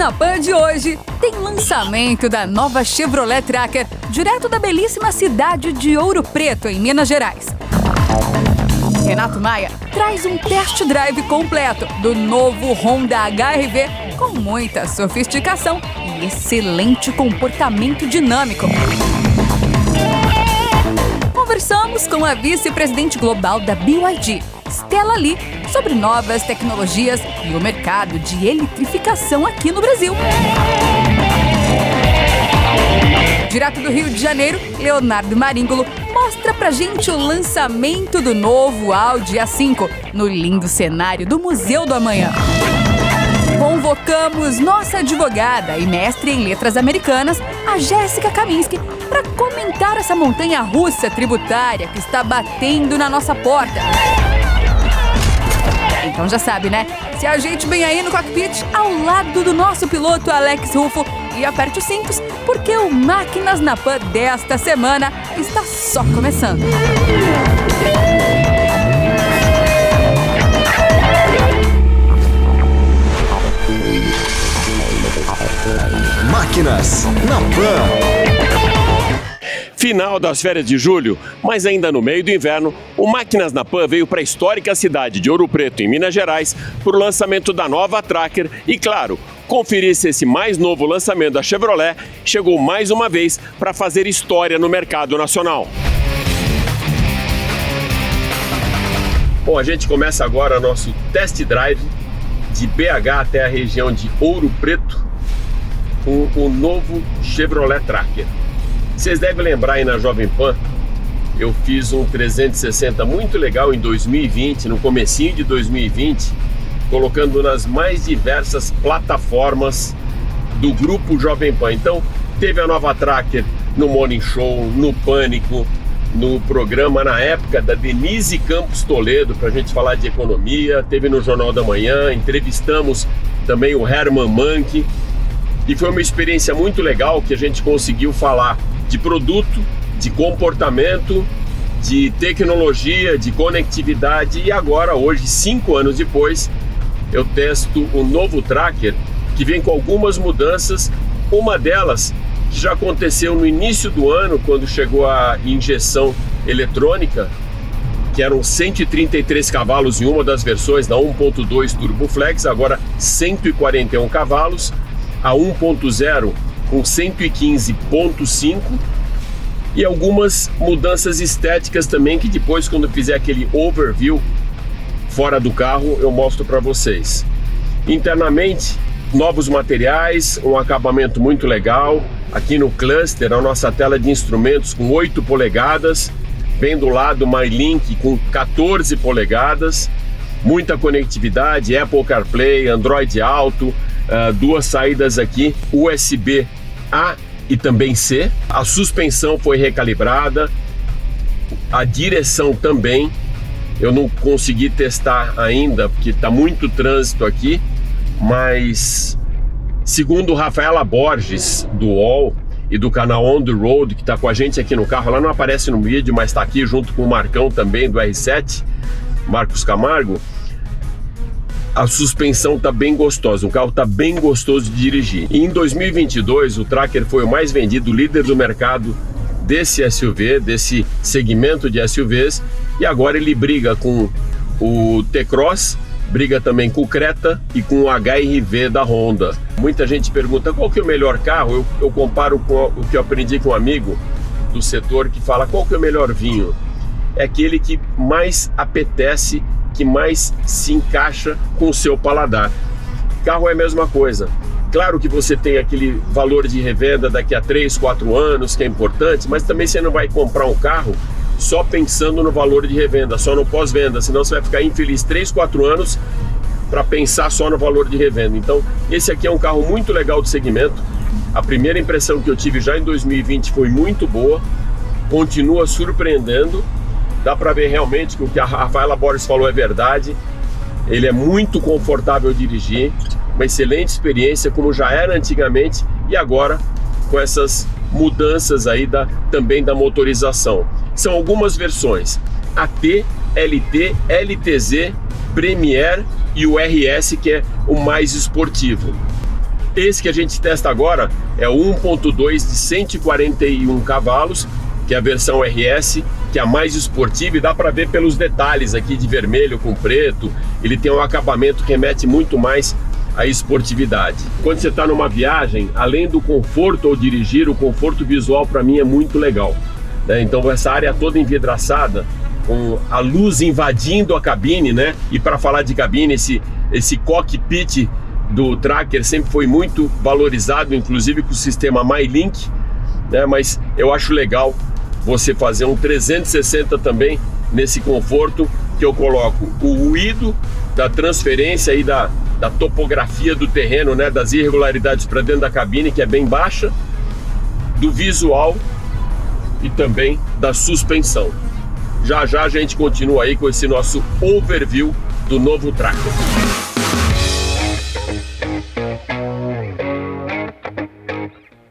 na Pan de hoje tem lançamento da nova Chevrolet Tracker, direto da belíssima cidade de Ouro Preto, em Minas Gerais. Renato Maia traz um test drive completo do novo Honda HR-V com muita sofisticação e excelente comportamento dinâmico. Conversamos com a vice-presidente global da BYD, Stella Li, sobre novas tecnologias e o mercado de eletrificação aqui no Brasil. Direto do Rio de Janeiro, Leonardo Maríngolo mostra pra gente o lançamento do novo Audi A5 no lindo cenário do Museu do Amanhã. Convocamos nossa advogada e mestre em letras americanas, a Jéssica Kaminski, para comentar essa montanha-russa tributária que está batendo na nossa porta. Então já sabe, né? Se ajeite bem aí no cockpit, ao lado do nosso piloto Alex Rufo, e aperte os cintos, porque o Máquinas na Pan desta semana está só começando. Máquinas na Pan. Final das férias de julho, mas ainda no meio do inverno, o Máquinas na Pan veio para a histórica cidade de Ouro Preto, em Minas Gerais, para o lançamento da nova Tracker e, claro, conferir se esse mais novo lançamento da Chevrolet chegou mais uma vez para fazer história no mercado nacional. Bom, a gente começa agora nosso test drive de BH até a região de Ouro Preto com o novo Chevrolet Tracker. Vocês devem lembrar aí na Jovem Pan, eu fiz um 360 muito legal em 2020, no comecinho de 2020, colocando nas mais diversas plataformas do grupo Jovem Pan. Então, teve a nova Tracker no Morning Show, no Pânico, no programa na época da Denise Campos Toledo, para a gente falar de economia, teve no Jornal da Manhã, entrevistamos também o Herman Manke, e foi uma experiência muito legal que a gente conseguiu falar de produto, de comportamento, de tecnologia, de conectividade, e agora, hoje, 5 anos depois, eu testo o novo Tracker, que vem com algumas mudanças. Uma delas que já aconteceu no início do ano, quando chegou a injeção eletrônica, que eram 133 cavalos em uma das versões, da 1.2 Turbo Flex, agora 141 cavalos, a 1.0 com 115.5, e algumas mudanças estéticas também, que depois, quando eu fizer aquele overview fora do carro, eu mostro para vocês. Internamente, novos materiais, um acabamento muito legal. Aqui no cluster, a nossa tela de instrumentos com 8 polegadas, bem do lado MyLink com 14 polegadas, muita conectividade, Apple CarPlay, Android Auto, 2 saídas aqui, USB-A e também C. A suspensão foi recalibrada, a direção também. Eu não consegui testar ainda, porque está muito trânsito aqui, mas segundo Rafaela Borges, do UOL e do canal On The Road, que está com a gente aqui no carro, ela não aparece no vídeo, mas está aqui junto com o Marcão também, do R7, Marcos Camargo, a suspensão está bem gostosa, o carro está bem gostoso de dirigir. E em 2022, o Tracker foi o mais vendido, líder do mercado desse SUV, desse segmento de SUVs, e agora ele briga com o T-Cross, briga também com o Creta e com o HR-V da Honda. Muita gente pergunta qual que é o melhor carro. Eu comparo com o que eu aprendi com um amigo do setor, que fala qual que é o melhor vinho. É aquele que mais apetece, que mais se encaixa com o seu paladar. Carro é a mesma coisa. Claro que você tem aquele valor de revenda daqui a 3, 4 anos, que é importante, mas também você não vai comprar um carro só pensando no valor de revenda, só no pós-venda, senão você vai ficar infeliz 3, 4 anos para pensar só no valor de revenda. Então, esse aqui é um carro muito legal do segmento. A primeira impressão que eu tive já em 2020 foi muito boa, continua surpreendendo. Dá para ver realmente que o que a Rafaela Borges falou é verdade. Ele é muito confortável dirigir, uma excelente experiência, como já era antigamente, e agora com essas mudanças aí também da motorização. São algumas versões: AT, LT, LTZ, Premier e o RS, que é o mais esportivo. Esse que a gente testa agora é o 1.2 de 141 cavalos, que é a versão RS, que é a mais esportiva, e dá para ver pelos detalhes aqui de vermelho com preto. Ele tem um acabamento que remete muito mais à esportividade. Quando você está numa viagem, além do conforto ao dirigir, o conforto visual para mim é muito legal, né? Então essa área toda envidraçada, com a luz invadindo a cabine, né? E para falar de cabine, esse cockpit do Tracker sempre foi muito valorizado, inclusive com o sistema MyLink, né? Mas eu acho legal você fazer um 360 também nesse conforto, que eu coloco o ruído da transferência e da topografia do terreno, né? Das irregularidades para dentro da cabine, que é bem baixa, do visual e também da suspensão. Já já a gente continua aí com esse nosso overview do novo Tracker.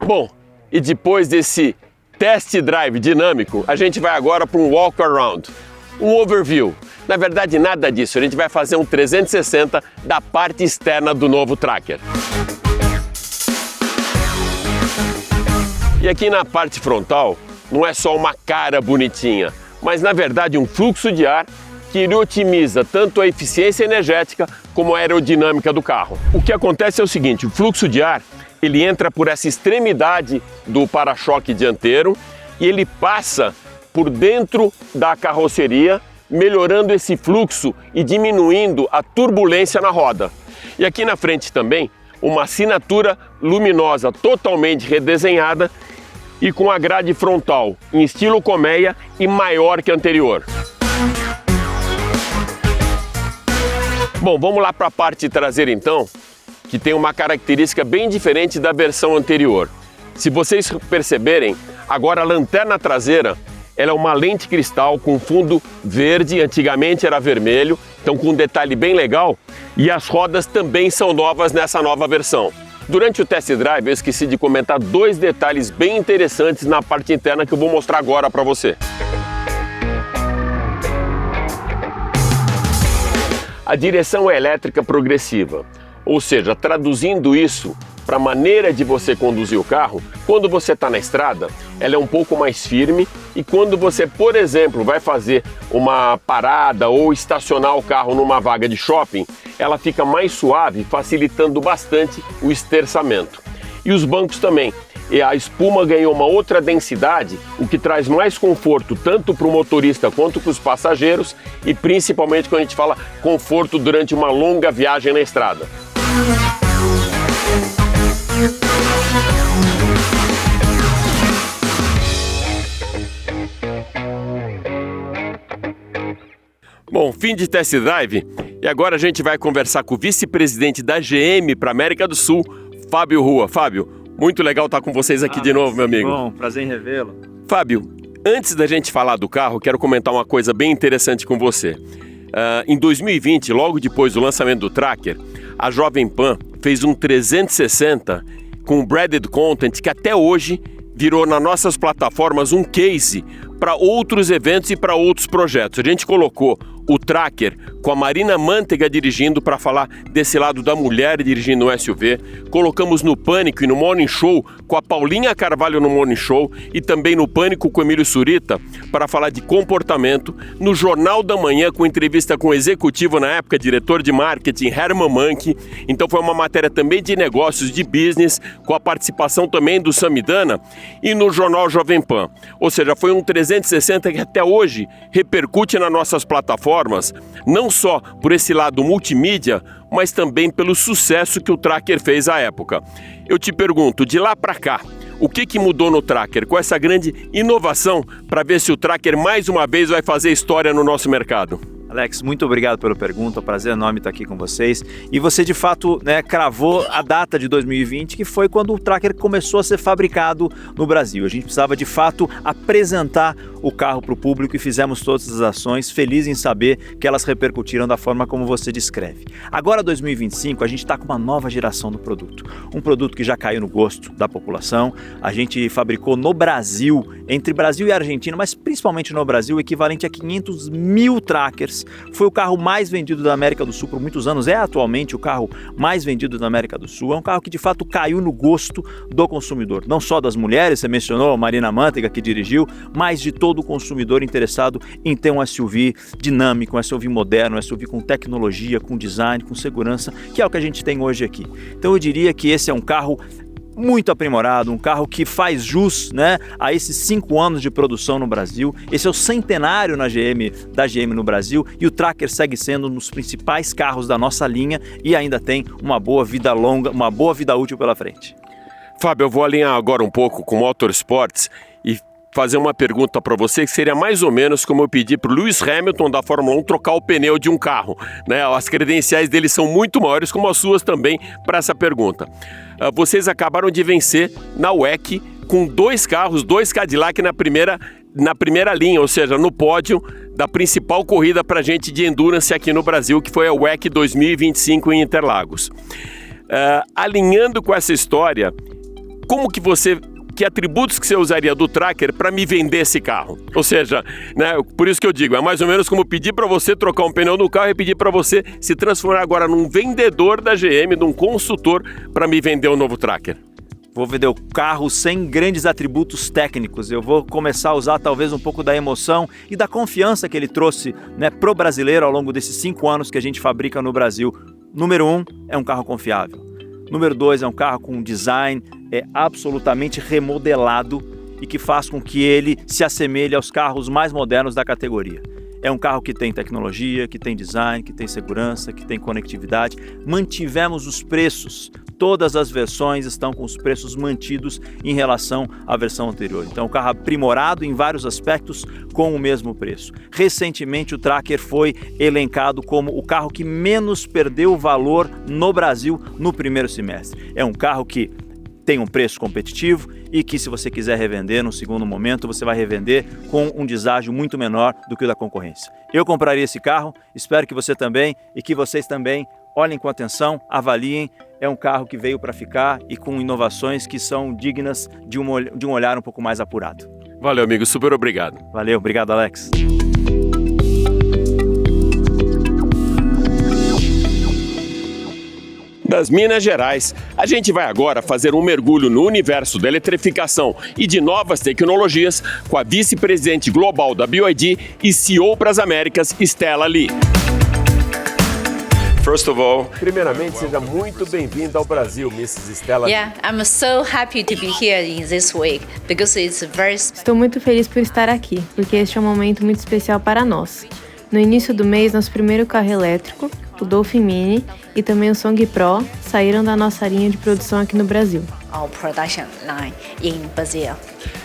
Bom, e depois desse test drive dinâmico, a gente vai agora para um walk around, um overview. Na verdade, nada disso, a gente vai fazer um 360 da parte externa do novo Tracker. E aqui na parte frontal, não é só uma cara bonitinha, mas na verdade um fluxo de ar que ele otimiza tanto a eficiência energética como a aerodinâmica do carro. O que acontece é o seguinte, o fluxo de ar ele entra por essa extremidade do para-choque dianteiro e ele passa por dentro da carroceria, melhorando esse fluxo e diminuindo a turbulência na roda. E aqui na frente também, uma assinatura luminosa totalmente redesenhada e com a grade frontal em estilo colmeia e maior que a anterior. Bom, vamos lá para a parte traseira então, que tem uma característica bem diferente da versão anterior. Se vocês perceberem, agora a lanterna traseira ela é uma lente cristal com fundo verde, antigamente era vermelho, então com um detalhe bem legal, e as rodas também são novas nessa nova versão. Durante o test drive eu esqueci de comentar dois detalhes bem interessantes na parte interna que eu vou mostrar agora para você. A direção é elétrica progressiva, ou seja, traduzindo isso para a maneira de você conduzir o carro, quando você está na estrada, ela é um pouco mais firme e quando você, por exemplo, vai fazer uma parada ou estacionar o carro numa vaga de shopping, ela fica mais suave, facilitando bastante o esterçamento. E os bancos também. E a espuma ganhou uma outra densidade, o que traz mais conforto tanto para o motorista quanto para os passageiros e principalmente quando a gente fala conforto durante uma longa viagem na estrada. Bom, fim de test drive e agora a gente vai conversar com o vice-presidente da GM para a América do Sul, Fábio Rua. Fábio, muito legal estar com vocês aqui de novo, meu amigo. Bom, prazer em revê-lo. Fábio, antes da gente falar do carro, quero comentar uma coisa bem interessante com você. Em 2020, logo depois do lançamento do Tracker, a Jovem Pan fez um 360 com branded content que até hoje virou nas nossas plataformas um case para outros eventos e para outros projetos. A gente colocou o Tracker com a Marina Manteiga dirigindo para falar desse lado da mulher dirigindo um SUV. Colocamos no Pânico e no Morning Show com a Paulinha Carvalho no Morning Show e também no Pânico com o Emílio Surita para falar de comportamento. No Jornal da Manhã com entrevista com o executivo na época, diretor de marketing Herman Manke. Então foi uma matéria também de negócios, de business, com a participação também do Samidana e no Jornal Jovem Pan. Ou seja, foi um 360 que até hoje repercute nas nossas plataformas, não só por esse lado multimídia, mas também pelo sucesso que o Tracker fez à época. Eu te pergunto, de lá para cá, o que mudou no Tracker? Com essa grande inovação para ver se o Tracker mais uma vez vai fazer história no nosso mercado? Alex, muito obrigado pela pergunta, é um prazer enorme estar aqui com vocês. E você de fato cravou a data de 2020, que foi quando o Tracker começou a ser fabricado no Brasil. A gente precisava de fato apresentar o carro para o público e fizemos todas as ações, feliz em saber que elas repercutiram da forma como você descreve. Agora, 2025, a gente está com uma nova geração do produto. Um produto que já caiu no gosto da população. A gente fabricou no Brasil, entre Brasil e Argentina, mas principalmente no Brasil, o equivalente a 500 mil trackers. Foi o carro mais vendido da América do Sul por muitos anos, é atualmente o carro mais vendido da América do Sul. É um carro que de fato caiu no gosto do consumidor, não só das mulheres, você mencionou a Marina Manteiga que dirigiu, mas de todo o consumidor interessado em ter um SUV dinâmico, um SUV moderno, um SUV com tecnologia, com design, com segurança, que é o que a gente tem hoje aqui. Então eu diria que esse é um carro muito aprimorado, um carro que faz jus, né, a esses 5 anos de produção no Brasil. Esse é o centenário da GM no Brasil, e o Tracker segue sendo um dos principais carros da nossa linha e ainda tem uma boa vida longa, uma boa vida útil pela frente. Fábio, eu vou alinhar agora um pouco com Motorsports e fazer uma pergunta para você, que seria mais ou menos como eu pedi para o Lewis Hamilton da Fórmula 1 trocar o pneu de um carro, né? As credenciais dele são muito maiores, como as suas também, para essa pergunta. Vocês acabaram de vencer na WEC com 2 carros, 2 Cadillac na primeira linha, ou seja, no pódio da principal corrida para gente de endurance aqui no Brasil, que foi a WEC 2025 em Interlagos. Alinhando com essa história, que atributos que você usaria do Tracker para me vender esse carro? Ou seja, né, por isso que eu digo, é mais ou menos como pedir para você trocar um pneu no carro e pedir para você se transformar agora num vendedor da GM, num consultor para me vender o novo Tracker. Vou vender o carro sem grandes atributos técnicos. Eu vou começar a usar talvez um pouco da emoção e da confiança que ele trouxe, né, pro brasileiro ao longo desses 5 anos que a gente fabrica no Brasil. Número 1, é um carro confiável. Número 2, é um carro com um design absolutamente remodelado e que faz com que ele se assemelhe aos carros mais modernos da categoria. É um carro que tem tecnologia, que tem design, que tem segurança, que tem conectividade. Mantivemos os preços. Todas as versões estão com os preços mantidos em relação à versão anterior. Então, o carro aprimorado em vários aspectos com o mesmo preço. Recentemente, o Tracker foi elencado como o carro que menos perdeu valor no Brasil no primeiro semestre. É um carro que tem um preço competitivo e que, se você quiser revender no segundo momento, você vai revender com um deságio muito menor do que o da concorrência. Eu compraria esse carro, espero que você também e que vocês também olhem com atenção, avaliem. É um carro que veio para ficar e com inovações que são dignas de um olhar um pouco mais apurado. Valeu, amigo. Super obrigado. Valeu. Obrigado, Alex. Das Minas Gerais, a gente vai agora fazer um mergulho no universo da eletrificação e de novas tecnologias com a vice-presidente global da BYD e CEO para as Américas, Stella Li. First of all, primeiramente, seja muito bem-vinda ao Brasil, Mrs. Stella. Yeah, I'm so happy to be here in this week because it's very. Estou muito feliz por estar aqui, porque este é um momento muito especial para nós. No início do mês, nosso primeiro carro elétrico, o Dolphin Mini e também o Song Pro saíram da nossa linha de produção aqui no Brasil. Our production line in Brazil.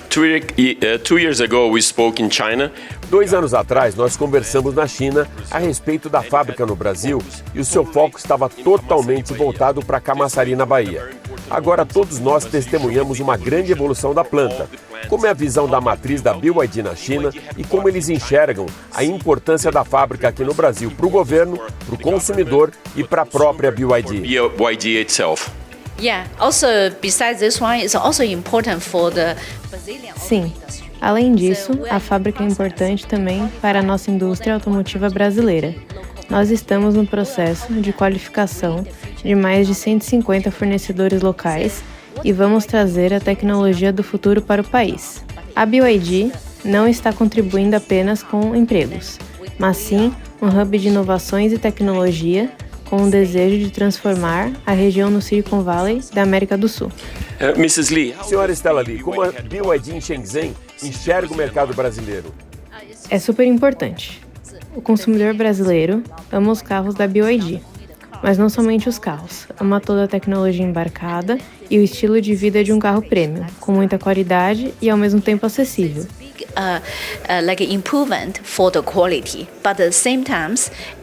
2 years ago we spoke in China. 2 anos atrás nós conversamos na China a respeito da fábrica no Brasil e o seu foco estava totalmente voltado para Camaçari, na Bahia. Agora todos nós testemunhamos uma grande evolução da planta. Como é a visão da matriz da BYD na China e como eles enxergam a importância da fábrica aqui no Brasil para o governo, para o consumidor e para a própria BYD? BYD itself. Yeah, also besides this one, it's also important for the Brazilian. Sim. Além disso, a fábrica é importante também para a nossa indústria automotiva brasileira. Nós estamos no processo de qualificação de mais de 150 fornecedores locais e vamos trazer a tecnologia do futuro para o país. A BYD não está contribuindo apenas com empregos, mas sim um hub de inovações e tecnologia com o desejo de transformar a região no Silicon Valley da América do Sul. Mrs. Li. Senhora Stella Li, como a BYD em Shenzhen enxerga o mercado brasileiro? É super importante. O consumidor brasileiro ama os carros da BYD, mas não somente os carros, ama toda a tecnologia embarcada e o estilo de vida de um carro premium, com muita qualidade e ao mesmo tempo acessível. Like improvement for the quality, but at the same time,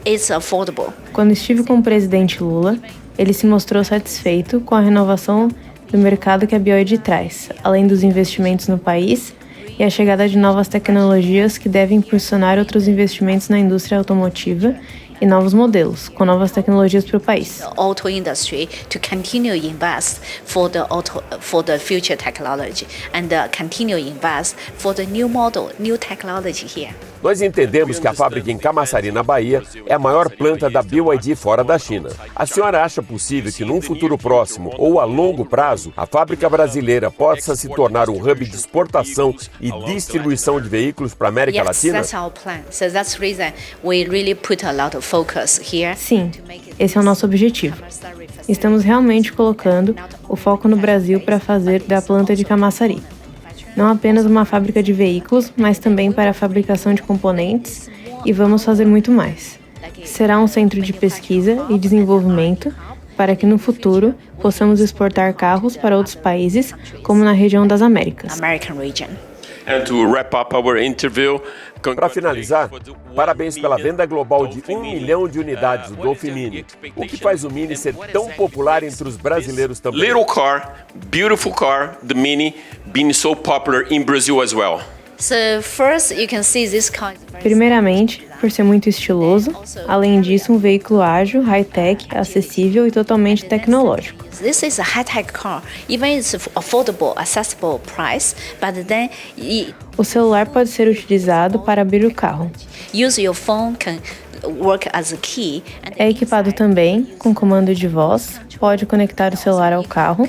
it's affordable. Quando estive com o presidente Lula, ele se mostrou satisfeito com a renovação do mercado que a BYD traz, além dos investimentos no país e a chegada de novas tecnologias que devem impulsionar outros investimentos na indústria automotiva e novos modelos, com novas tecnologias para o país. The auto industry to continue invest for the future technology and continue invest for the new model, new technology here. Nós entendemos que a fábrica em Camaçari, na Bahia, é a maior planta da BYD fora da China. A senhora acha possível que num futuro próximo ou a longo prazo, a fábrica brasileira possa se tornar um hub de exportação e distribuição de veículos para a América Latina? Yes, that's our plan. So that's the reason we really put a lot of focus here. Sim, esse é o nosso objetivo. Estamos realmente colocando o foco no Brasil para fazer da planta de Camaçari não apenas uma fábrica de veículos, mas também para a fabricação de componentes, e vamos fazer muito mais. Será um centro de pesquisa e desenvolvimento para que no futuro possamos exportar carros para outros países, como na região das Américas. Para finalizar, parabéns pela venda global de 1 milhão de unidades do Dolphin Mini. O que faz o Mini ser tão popular entre os brasileiros também? Little car, beautiful car, the Mini, being so popular in Brazil as well. So first you can see this car. Primeiramente, por ser muito estiloso, além disso, um veículo ágil, high-tech, acessível e totalmente tecnológico. This is a high-tech car, even it's affordable, accessible price, but then o celular pode ser utilizado para abrir o carro. Use your phone can work as a key. É equipado também com comando de voz, pode conectar o celular ao carro,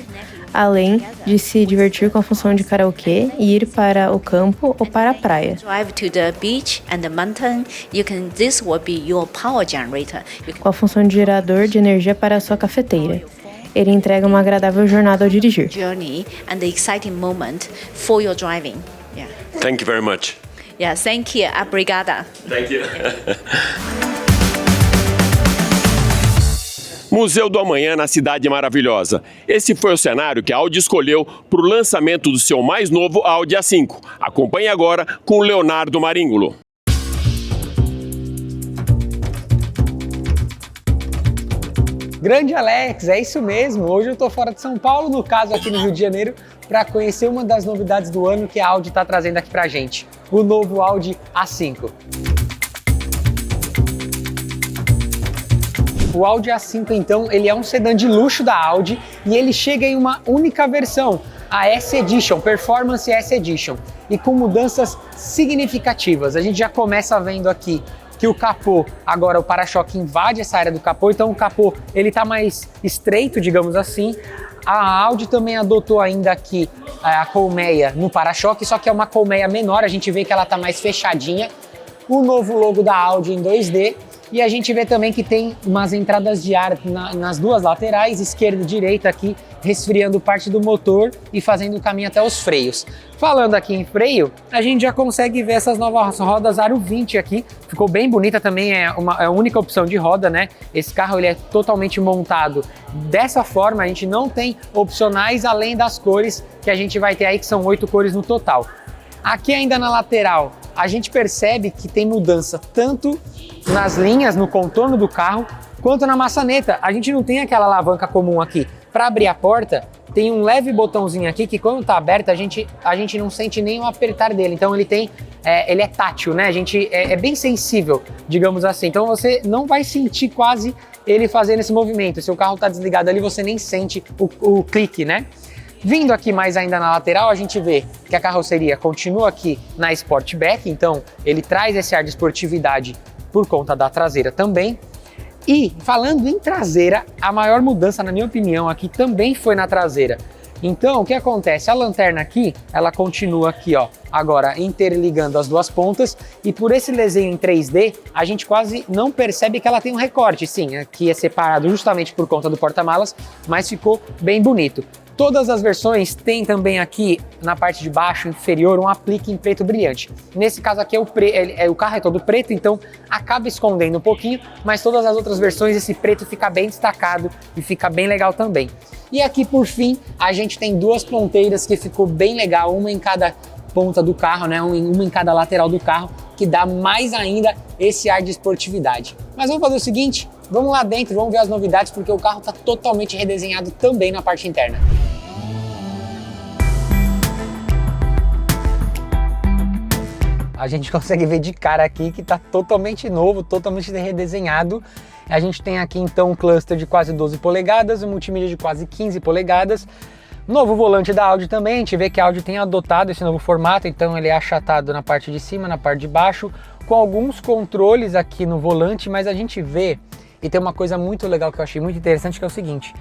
além de se divertir com a função de karaokê e ir para o campo ou para a praia. Drive to the beach and the mountain, this will be your power generator. Com a função de gerador de energia para a sua cafeteira. Ele entrega uma agradável jornada ao dirigir. Journey and the exciting moment for your driving. Yeah. Thank you very much. Yeah, thank you. Obrigada. Thank you. Museu do Amanhã na Cidade Maravilhosa. Esse foi o cenário que a Audi escolheu para o lançamento do seu mais novo Audi A5. Acompanhe agora com Leonardo Maringulo. Grande Alex, é isso mesmo. Hoje eu estou fora de São Paulo, no caso aqui no Rio de Janeiro, para conhecer uma das novidades do ano que a Audi está trazendo aqui para gente, o novo Audi A5. O Audi A5, então, ele é um sedã de luxo da Audi e ele chega em uma única versão, a S Edition, Performance S Edition, e com mudanças significativas. A gente já começa vendo aqui que o capô, agora o para-choque invade essa área do capô, então o capô ele está mais estreito, digamos assim. A Audi também adotou ainda aqui a colmeia no para-choque, só que é uma colmeia menor, a gente vê que ela está mais fechadinha. O novo logo da Audi em 2D. E a gente vê também que tem umas entradas de ar nas duas laterais, esquerda e direita aqui, resfriando parte do motor e fazendo o caminho até os freios. Falando aqui em freio, a gente já consegue ver essas novas rodas Aro 20 aqui, ficou bem bonita também, é a única opção de roda, né? Esse carro ele é totalmente montado dessa forma, a gente não tem opcionais além das cores que a gente vai ter aí, que são 8 cores no total. Aqui ainda na lateral, a gente percebe que tem mudança tanto nas linhas, no contorno do carro, quanto na maçaneta. A gente não tem aquela alavanca comum aqui. Para abrir a porta, tem um leve botãozinho aqui que quando está aberto, a gente não sente nem o apertar dele. Então ele é tátil, né? A gente é bem sensível, digamos assim. Então você não vai sentir quase ele fazendo esse movimento. Se o carro está desligado ali, você nem sente o clique, né? Vindo aqui mais ainda na lateral, a gente vê que a carroceria continua aqui na Sportback, então ele traz esse ar de esportividade por conta da traseira também. E falando em traseira, a maior mudança, na minha opinião, aqui também foi na traseira. Então, o que acontece? A lanterna aqui, ela continua aqui, ó, agora interligando as duas pontas, e por esse desenho em 3D, a gente quase não percebe que ela tem um recorte. Sim, aqui é separado justamente por conta do porta-malas, mas ficou bem bonito. Todas as versões têm também aqui na parte de baixo inferior um aplique em preto brilhante. Nesse caso aqui o carro é todo preto, então acaba escondendo um pouquinho, mas todas as outras versões esse preto fica bem destacado e fica bem legal também. E aqui por fim a gente tem duas ponteiras que ficou bem legal, uma em cada ponta do carro, né? Uma em cada lateral do carro, que dá mais ainda esse ar de esportividade. Mas vamos fazer o seguinte, vamos lá dentro, vamos ver as novidades, porque o carro está totalmente redesenhado também na parte interna. a gente consegue ver de cara aqui que está totalmente novo, totalmente redesenhado. A gente tem aqui então um cluster de quase 12 polegadas, um multimídia de quase 15 polegadas. Novo volante da Audi também, a gente vê que a Audi tem adotado esse novo formato, então ele é achatado na parte de cima, na parte de baixo, com alguns controles aqui no volante, mas a gente vê, e tem uma coisa muito legal que eu achei muito interessante, que é o seguinte: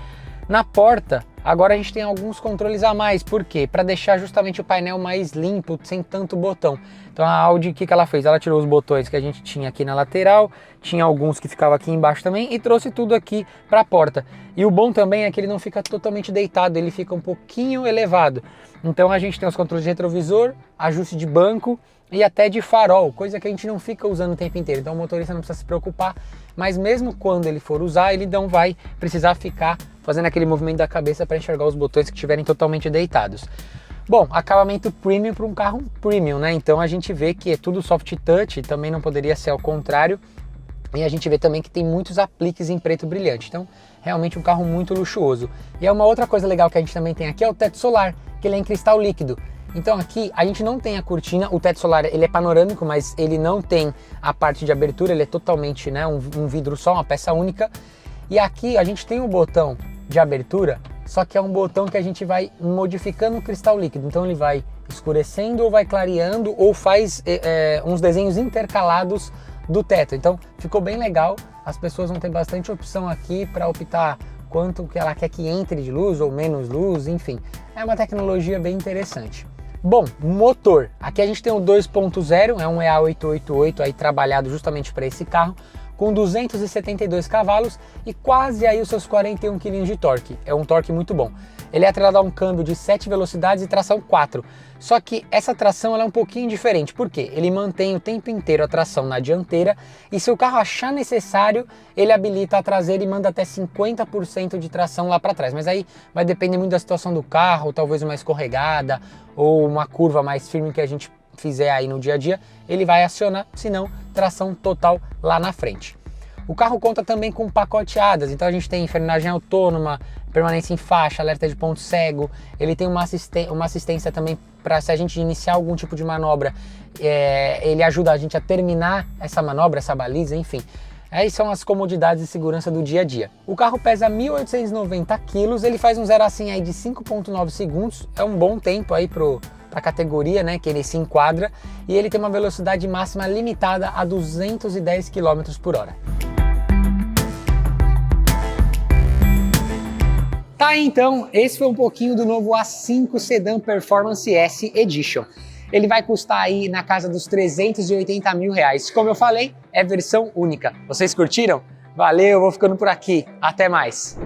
na porta, agora a gente tem alguns controles a mais. Por quê? Para deixar justamente o painel mais limpo, sem tanto botão. Então a Audi, o que ela fez? Ela tirou os botões que a gente tinha aqui na lateral, tinha alguns que ficavam aqui embaixo também, e trouxe tudo aqui para a porta. E o bom também é que ele não fica totalmente deitado, ele fica um pouquinho elevado. Então a gente tem os controles de retrovisor, ajuste de banco e até de farol, coisa que a gente não fica usando o tempo inteiro. Então o motorista não precisa se preocupar, mas mesmo quando ele for usar, ele não vai precisar ficar fazendo aquele movimento da cabeça para enxergar os botões que estiverem totalmente deitados. Bom, acabamento premium para um carro premium, né? Então a gente vê que é tudo soft touch, também não poderia ser ao contrário. E a gente vê também que tem muitos apliques em preto brilhante. Então, realmente um carro muito luxuoso. E é uma outra coisa legal que a gente também tem aqui é o teto solar, que ele é em cristal líquido. Então aqui a gente não tem a cortina, o teto solar ele é panorâmico, mas ele não tem a parte de abertura, ele é totalmente, né, um vidro só, uma peça única. E aqui a gente tem um botão de abertura, só que é um botão que a gente vai modificando o cristal líquido. Então ele vai escurecendo ou vai clareando ou faz uns desenhos intercalados do teto. Então ficou bem legal, as pessoas vão ter bastante opção aqui para optar quanto que ela quer que entre de luz ou menos luz, enfim. É uma tecnologia bem interessante. Bom, motor. Aqui a gente tem o 2.0, é um EA888 aí trabalhado justamente para esse carro, com 272 cavalos e quase aí os seus 41 kg de torque. É um torque muito bom. Ele é atrelado a um câmbio de 7 velocidades e tração 4. Só que essa tração ela é um pouquinho diferente. Por quê? Ele mantém o tempo inteiro a tração na dianteira e se o carro achar necessário, ele habilita a traseira e manda até 50% de tração lá para trás. Mas aí vai depender muito da situação do carro, talvez uma escorregada ou uma curva mais firme que a gente fizer aí no dia a dia, ele vai acionar, senão tração total lá na frente. O carro conta também com pacote ADAS, então a gente tem frenagem autônoma, permanência em faixa, alerta de ponto cego, ele tem uma assistência também para se a gente iniciar algum tipo de manobra, ele ajuda a gente a terminar essa manobra, essa baliza, enfim. Aí são as comodidades de segurança do dia a dia. O carro pesa 1.890 kg, ele faz um 0 a 100 aí de 5.9 segundos, é um bom tempo aí a categoria, né, que ele se enquadra, e ele tem uma velocidade máxima limitada a 210 km por hora. Tá, então, esse foi um pouquinho do novo A5 Sedan Performance S Edition. Ele vai custar aí na casa dos 380 mil reais. Como eu falei, é versão única. Vocês curtiram? Valeu, vou ficando por aqui. Até mais!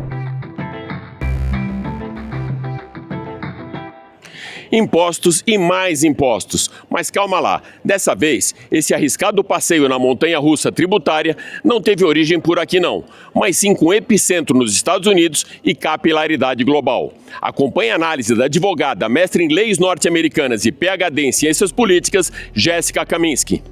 Impostos e mais impostos. Mas calma lá, dessa vez, esse arriscado passeio na montanha-russa tributária não teve origem por aqui não, mas sim com epicentro nos Estados Unidos e capilaridade global. Acompanhe a análise da advogada, mestre em leis norte-americanas e PhD em ciências políticas, Jéssica Kaminski.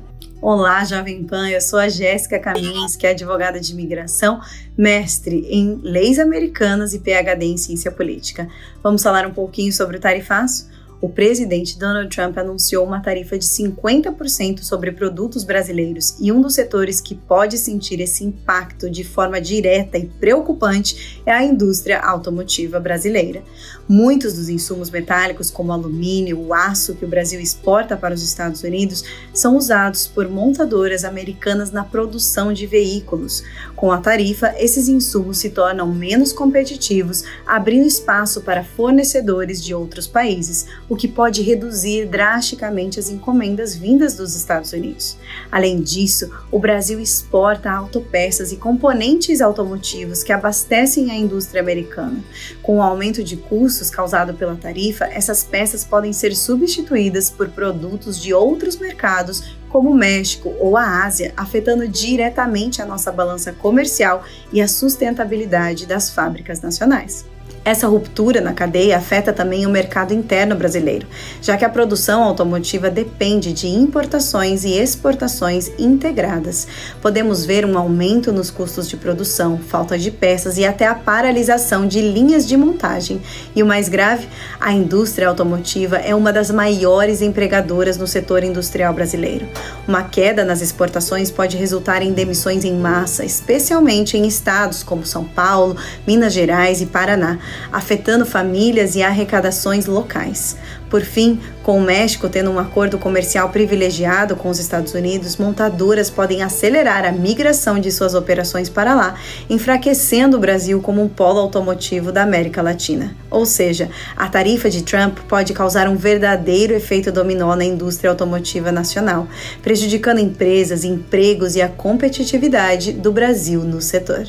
Olá, Jovem Pan, eu sou a Jéssica Kaminski, advogada de imigração, mestre em leis americanas e PhD em ciência política. Vamos falar um pouquinho sobre o tarifaço? O presidente Donald Trump anunciou uma tarifa de 50% sobre produtos brasileiros e um dos setores que pode sentir esse impacto de forma direta e preocupante é a indústria automotiva brasileira. Muitos dos insumos metálicos, como o alumínio, o aço que o Brasil exporta para os Estados Unidos, são usados por montadoras americanas na produção de veículos. Com a tarifa, esses insumos se tornam menos competitivos, abrindo espaço para fornecedores de outros países, o que pode reduzir drasticamente as encomendas vindas dos Estados Unidos. Além disso, o Brasil exporta autopeças e componentes automotivos que abastecem a indústria americana. Com o aumento de custos causado pela tarifa, essas peças podem ser substituídas por produtos de outros mercados, como o México ou a Ásia, afetando diretamente a nossa balança comercial e a sustentabilidade das fábricas nacionais. Essa ruptura na cadeia afeta também o mercado interno brasileiro, já que a produção automotiva depende de importações e exportações integradas. Podemos ver um aumento nos custos de produção, falta de peças e até a paralisação de linhas de montagem. E o mais grave, a indústria automotiva é uma das maiores empregadoras no setor industrial brasileiro. Uma queda nas exportações pode resultar em demissões em massa, especialmente em estados como São Paulo, Minas Gerais e Paraná, afetando famílias e arrecadações locais. Por fim, com o México tendo um acordo comercial privilegiado com os Estados Unidos, montadoras podem acelerar a migração de suas operações para lá, enfraquecendo o Brasil como um polo automotivo da América Latina. Ou seja, a tarifa de Trump pode causar um verdadeiro efeito dominó na indústria automotiva nacional, prejudicando empresas, empregos e a competitividade do Brasil no setor.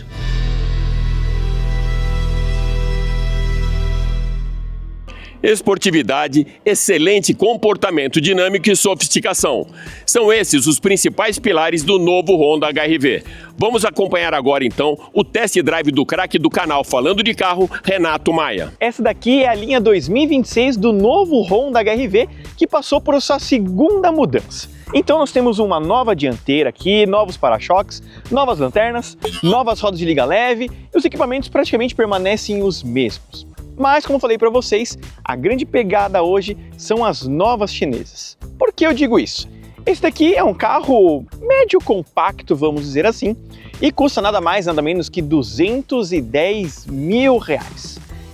Esportividade, excelente comportamento dinâmico e sofisticação. São esses os principais pilares do novo Honda HR-V. Vamos acompanhar agora então o test drive do craque do canal Falando de Carro, Renato Maia. Essa daqui é a linha 2026 do novo Honda HR-V que passou por sua segunda mudança. Então nós temos uma nova dianteira aqui, novos para-choques, novas lanternas, novas rodas de liga leve e os equipamentos praticamente permanecem os mesmos. Mas, como falei para vocês, a grande pegada hoje são as novas chinesas. Por que eu digo isso? Esse daqui é um carro médio compacto, vamos dizer assim, e custa nada mais, nada menos que R$210 mil.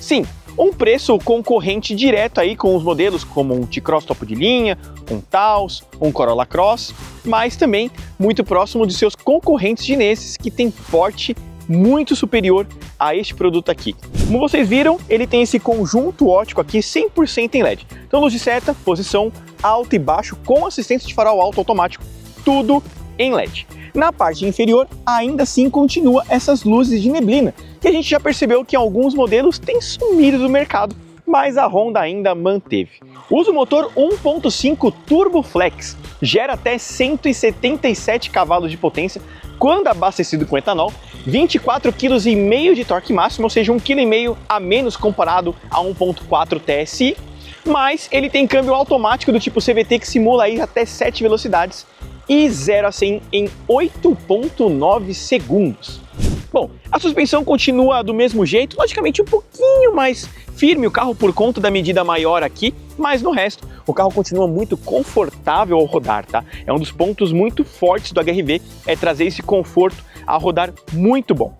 Sim, um preço concorrente direto aí com os modelos como um T-Cross topo de linha, um Taos, um Corolla Cross, mas também muito próximo de seus concorrentes chineses que tem porte muito superior a este produto aqui. Como vocês viram, ele tem esse conjunto óptico aqui 100% em LED. Então luz de seta, posição, alto e baixo com assistência de farol alto automático, tudo em LED. Na parte inferior, ainda assim continua essas luzes de neblina, que a gente já percebeu que alguns modelos têm sumido do mercado, mas a Honda ainda manteve. Usa o motor 1.5 Turbo Flex, gera até 177 cavalos de potência quando abastecido com etanol, 24,5 kg de torque máximo, ou seja, 1,5 kg a menos comparado a 1.4 TSI, mas ele tem câmbio automático do tipo CVT que simula aí até 7 velocidades e 0 a 100 em 8,9 segundos. Bom, a suspensão continua do mesmo jeito, logicamente um pouquinho mais firme o carro por conta da medida maior aqui, mas no resto o carro continua muito confortável ao rodar, tá? É um dos pontos muito fortes do HR-V, é trazer esse conforto a rodar muito bom.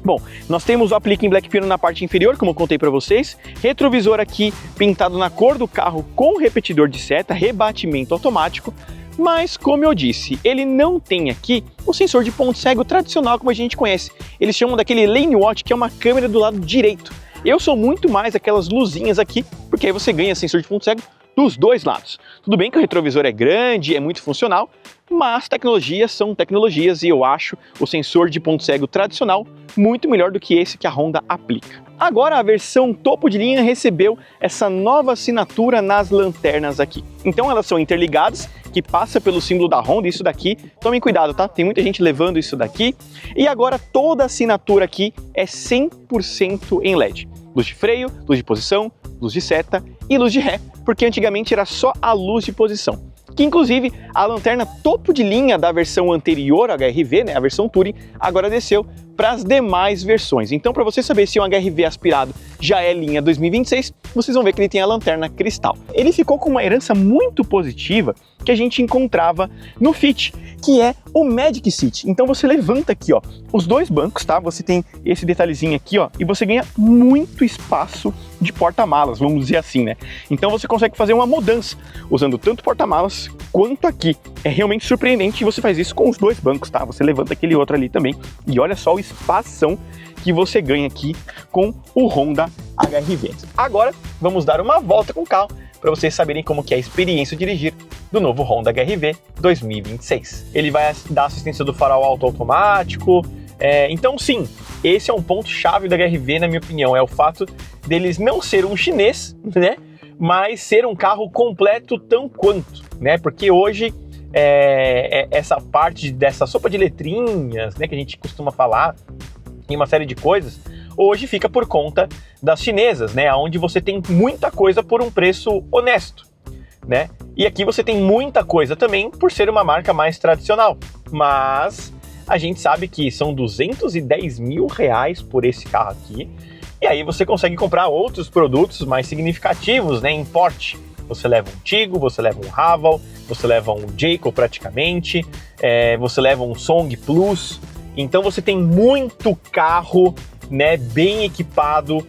Bom, nós temos o aplique em Black Piano na parte inferior, como eu contei para vocês, retrovisor aqui pintado na cor do carro com repetidor de seta, rebatimento automático, mas como eu disse, ele não tem aqui o sensor de ponto cego tradicional como a gente conhece. Eles chamam daquele lane watch, que é uma câmera do lado direito. Eu sou muito mais aquelas luzinhas aqui, porque aí você ganha sensor de ponto cego dos dois lados. Tudo bem que o retrovisor é grande, é muito funcional, mas tecnologias são tecnologias e eu acho o sensor de ponto cego tradicional muito melhor do que esse que a Honda aplica. Agora a versão topo de linha recebeu essa nova assinatura nas lanternas aqui. Então elas são interligadas, que passa pelo símbolo da Honda, isso daqui, tomem cuidado, tá? Tem muita gente levando isso daqui. E agora toda a assinatura aqui é 100% em LED. Luz de freio, luz de posição, luz de seta e luz de ré, porque antigamente era só a luz de posição. Que inclusive a lanterna topo de linha da versão anterior, HR-V, né, a versão Touring, agora desceu para as demais versões. Então, para você saber se um HR-V aspirado já é linha 2026, vocês vão ver que ele tem a lanterna cristal. Ele ficou com uma herança muito positiva que a gente encontrava no Fit, que é o Magic Seat. Então você levanta aqui, ó, os dois bancos, tá? Você tem esse detalhezinho aqui, ó, e você ganha muito espaço de porta-malas, vamos dizer assim, né? Então você consegue fazer uma mudança usando tanto porta-malas quanto aqui. É realmente surpreendente e você faz isso com os dois bancos, tá? Você levanta aquele outro ali também e olha só o espação que você ganha aqui com o Honda HR-V. Agora vamos dar uma volta com o carro para vocês saberem como que é a experiência de dirigir do novo Honda HR-V 2026. Ele vai dar assistência do farol alto automático, então sim, esse é um ponto chave da HR-V, na minha opinião, é o fato deles não ser um chinês, né, mas ser um carro completo tão quanto, né, porque hoje essa parte dessa sopa de letrinhas, né, que a gente costuma falar, e uma série de coisas, hoje fica por conta das chinesas, né? Onde você tem muita coisa por um preço honesto, né? E aqui você tem muita coisa também por ser uma marca mais tradicional. Mas a gente sabe que são R$210 mil por esse carro aqui. E aí você consegue comprar outros produtos mais significativos, né, em porte. Você leva um Tigo, você leva um Haval, você leva um Jayco praticamente, você leva um Song Plus. Então você tem muito carro, né, bem equipado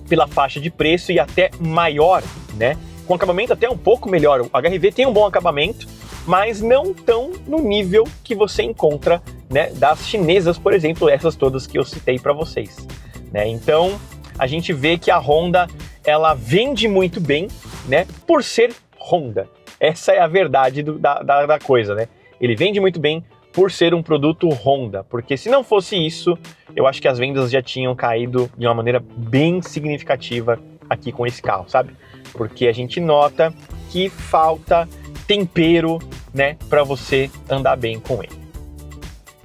pela faixa de preço e até maior, né? Com acabamento até um pouco melhor. O HR-V tem um bom acabamento, mas não tão no nível que você encontra, né, das chinesas, por exemplo, essas todas que eu citei para vocês, né? Então a gente vê que a Honda, ela vende muito bem, né, por ser Honda. Essa é a verdade da coisa, né? Ele vende muito bem por ser um produto Honda, porque se não fosse isso, eu acho que as vendas já tinham caído de uma maneira bem significativa aqui com esse carro, sabe? Porque a gente nota que falta tempero, né, para você andar bem com ele.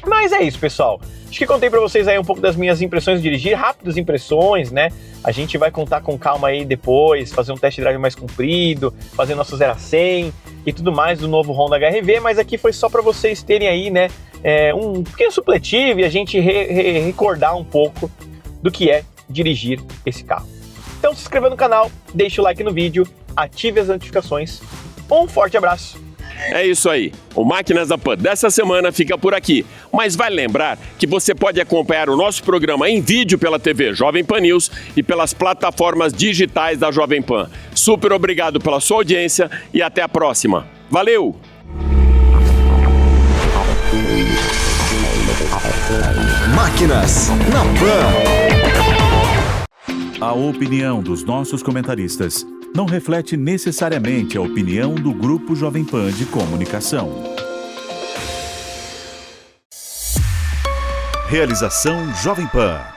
Mas é isso, pessoal. Acho que contei para vocês aí um pouco das minhas impressões de dirigir, rápidas impressões, né? A gente vai contar com calma aí depois, fazer um test drive mais comprido, fazer nosso 0 a 100 e tudo mais do novo Honda HR-V, mas aqui foi só para vocês terem aí, né, um pequeno supletivo e a gente recordar um pouco do que é dirigir esse carro. Então se inscreva no canal, deixe o like no vídeo, ative as notificações. Um forte abraço! É isso aí, o Máquinas da Pan dessa semana fica por aqui, mas vale lembrar que você pode acompanhar o nosso programa em vídeo pela TV Jovem Pan News e pelas plataformas digitais da Jovem Pan. Super obrigado pela sua audiência e até a próxima. Valeu! Máquinas na Pan. A opinião dos nossos comentaristas não reflete necessariamente a opinião do Grupo Jovem Pan de Comunicação. Realização Jovem Pan.